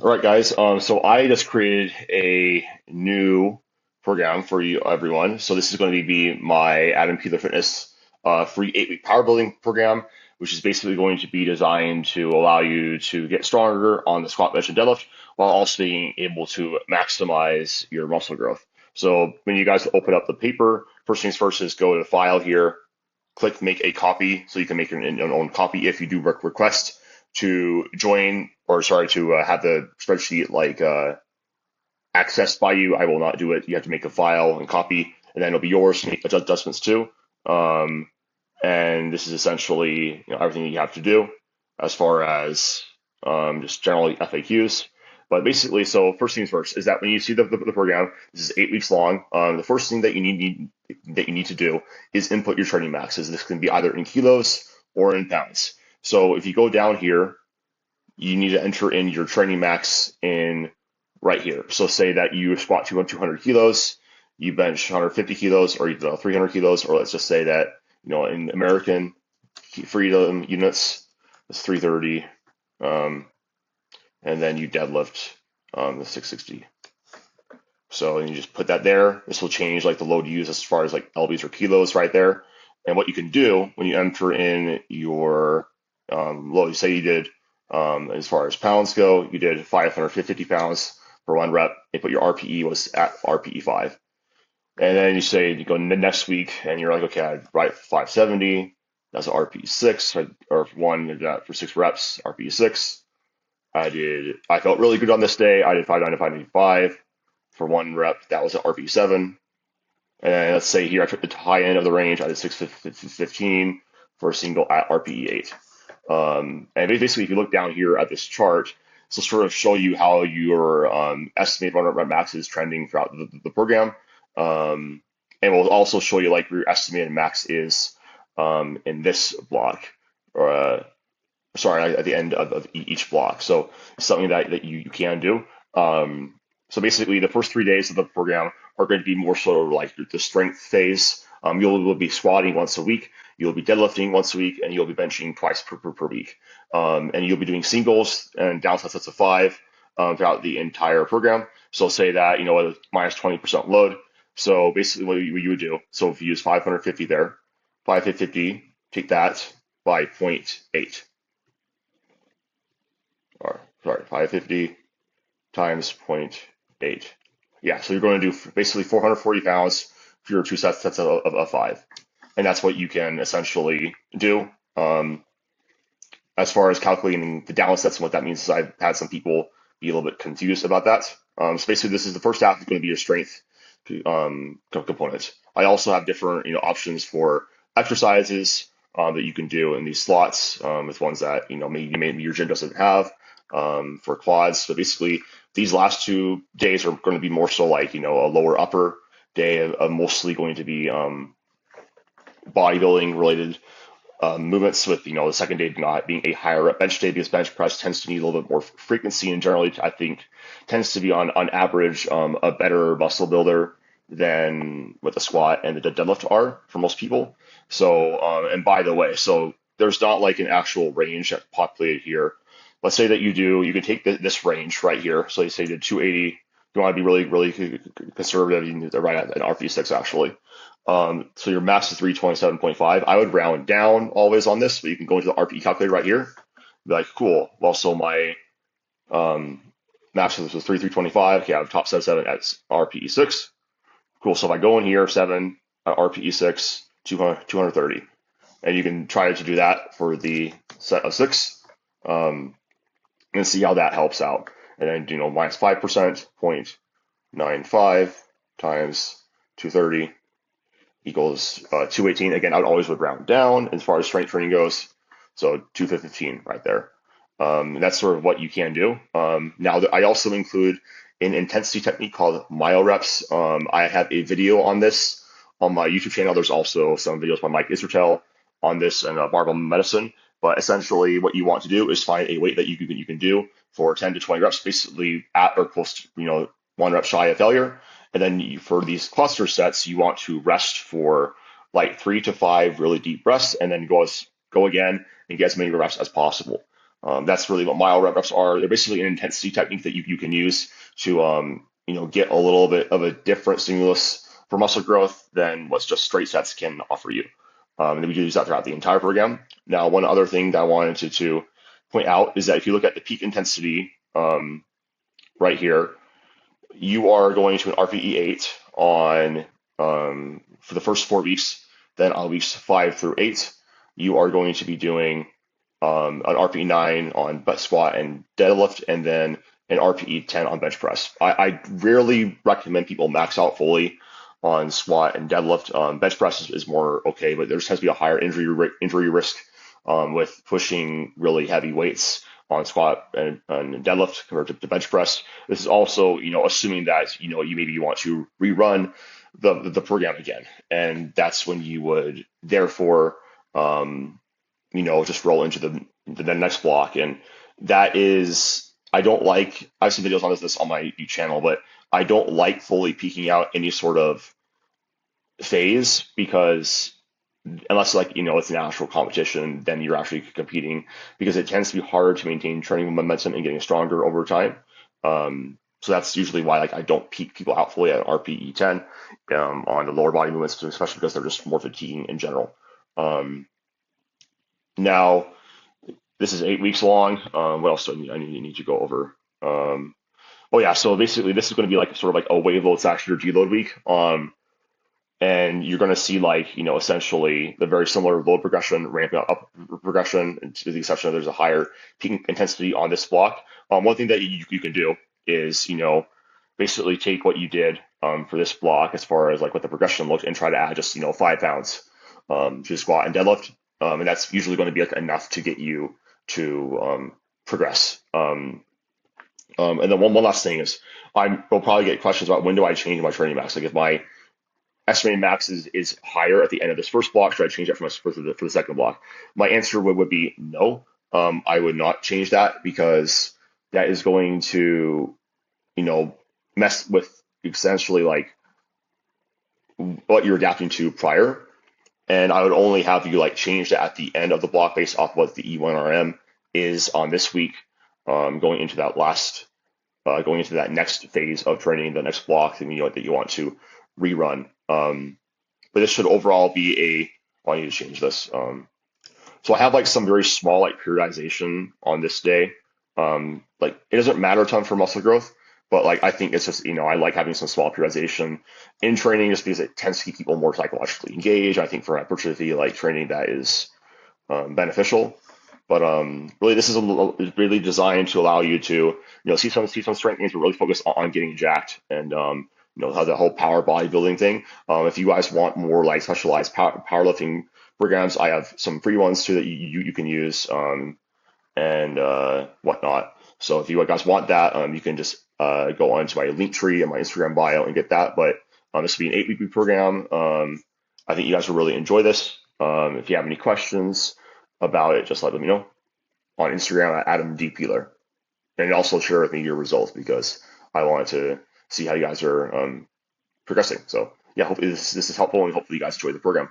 All right, guys. So I just created a new program for you, everyone. So this is going to be my Adam Peeler Fitness free 8-week power building program, which is basically going to be designed to allow you to get stronger on the squat, bench, and deadlift, while also being able to maximize your muscle growth. So when you guys open up the paper, first things first is go to File here, click Make a Copy, so you can make your own copy if you do request to join, or sorry, to have the spreadsheet accessed by you. I will not do it. You have to make a file and copy, and then it'll be yours to make adjustments to. Um, and this is essentially everything you have to do as far as just generally FAQs. But basically, so first things first is that when you see the program, this is 8 weeks long. The first thing that you need to do is input your training maxes. This can be either in kilos or in pounds. So if you go down here, you need to enter in your training max in right here. So say that you squat 200 kilos, you bench 150 kilos, or 300 kilos, or let's just say that in American freedom units, it's 330, and then you deadlift the 660. So you just put that there. This will change like the load you use as far as like lbs or kilos right there. And what you can do when you enter in your load, say you did as far as pounds go, you did 550 pounds for one rep. You put your RPE was at RPE 5. And then you say you go next week and you're like, okay, I write 570. That's RPE 6 or one for 6 reps, RPE 6. I felt really good on this day. I did 595 for one rep. That was at RPE 7. And then let's say here I took the high end of the range. I did 615 for a single at RPE 8. And basically, if you look down here at this chart, this will sort of show you how your estimated run rep max is trending throughout the program. And we'll also show you like where your estimated max is in this block, or sorry, at the end of each block. So it's something that you can do. So basically, the first 3 days of the program are going to be more sort of like the strength phase. You'll be squatting once a week, you'll be deadlifting once a week, and you'll be benching twice per week. And you'll be doing singles and downside sets of 5 throughout the entire program. So say that, minus 20% load. So basically what you would do, so if you use 550 there, 550, take that by 0.8. Or sorry, 550 times 0.8. Yeah, so you're going to do basically 440 pounds for your two sets of 5. And that's what you can essentially do. As far as calculating the down sets and what that means is I've had some people be a little bit confused about that. So basically this is the first half is going to be your strength component. I also have different options for exercises that you can do in these slots with ones that maybe your gym doesn't have for quads. So basically these last 2 days are going to be more so like a lower upper day of mostly going to be bodybuilding related movements, with the second day not being a higher rep bench day, because bench press tends to need a little bit more frequency and generally I think tends to be on average a better muscle builder than what the squat and the deadlift are for most people. So and by the way, so there's not like an actual range that's populated here. Let's say that you can take this range right here. So you say you did 280. You want to be really conservative, you can write at an RP6 actually. So your max is 327.5. I would round down always on this, but you can go into the RPE calculator right here. Be like, cool. Well, so my max was 325. Okay, I have top set 7 at RPE 6. Cool. So if I go in here, 7 at RPE 6, 230. And you can try to do that for the set of 6 and see how that helps out. And then, minus 5%, 0.95 times 230 equals 218. Again, I would round down as far as strength training goes. So 215 right there. That's sort of what you can do. Now, I also include an intensity technique called myo reps. I have a video on this on my YouTube channel. There's also some videos by Mike Israetel on this and barbell medicine. But essentially, what you want to do is find a weight that you can do for 10 to 20 reps, basically at or close to 1 rep shy of failure. And then for these cluster sets, you want to rest for like 3 to 5 really deep breaths, and then go again and get as many reps as possible. That's really what mile rep reps are. They're basically an intensity technique that you can use to get a little bit of a different stimulus for muscle growth than what's just straight sets can offer you. And we do use that throughout the entire program. Now, one other thing that I wanted to point out is that if you look at the peak intensity right here, you are going to an RPE 8 on for the first 4 weeks. Then on weeks 5 through 8, you are going to be doing an RPE 9 on butt squat and deadlift, and then an RPE 10 on bench press. I rarely recommend people max out fully on squat and deadlift. Bench press is more okay, but there tends to be a higher injury risk with pushing really heavy weights on squat and deadlift compared to bench press. This is also, assuming that, you maybe want to rerun the program again. And that's when you would therefore, just roll into the next block. And that is, I don't like, I have some videos on this on my YouTube channel, but I don't like fully peaking out any sort of phase, because unless it's an actual competition, then you're actually competing, because it tends to be harder to maintain training momentum and getting stronger over time. So that's usually why I don't peak people out fully at RPE 10 on the lower body movements, especially because they're just more fatiguing in general. Now, this is 8 weeks long. What else do I need to go over? So basically this is going to be sort of like a wave load / your deload week. And you're going to see essentially the very similar load progression, ramping up progression, to the exception of there's a higher peak intensity on this block. One thing that you can do is, basically take what you did for this block as far as what the progression looked, and try to add just 5 pounds to squat and deadlift. And that's usually going to be enough to get you to progress. And then one last thing is, I will probably get questions about when do I change my training max. If my estimated max is higher at the end of this first block, should I change that for the second block? My answer would be no. I would not change that, because that is going to, mess with essentially what you're adapting to prior. And I would only have you change that at the end of the block based off what the E1RM is on this week, going into that next phase of training, the next block that you want to rerun. But this should overall be I need to change this. So I have some very small periodization on this day. It doesn't matter a ton for muscle growth, but I think it's just, I like having some small periodization in training, just because it tends to keep people more psychologically engaged. I think for hypertrophy, training, that is beneficial. But really, this is really designed to allow you to see some strength gains, but really focus on getting jacked, and how the whole power bodybuilding thing. If you guys want more specialized powerlifting programs, I have some free ones too that you can use, and whatnot. So if you guys want that, you can just go onto my link tree and my Instagram bio and get that. But this will be an 8-week program. I think you guys will really enjoy this. If you have any questions about it, just let me know on Instagram at Adam D. Peeler. And also share with me your results, because I wanted to see how you guys are progressing. So yeah, hopefully this is helpful, and hopefully you guys enjoy the program.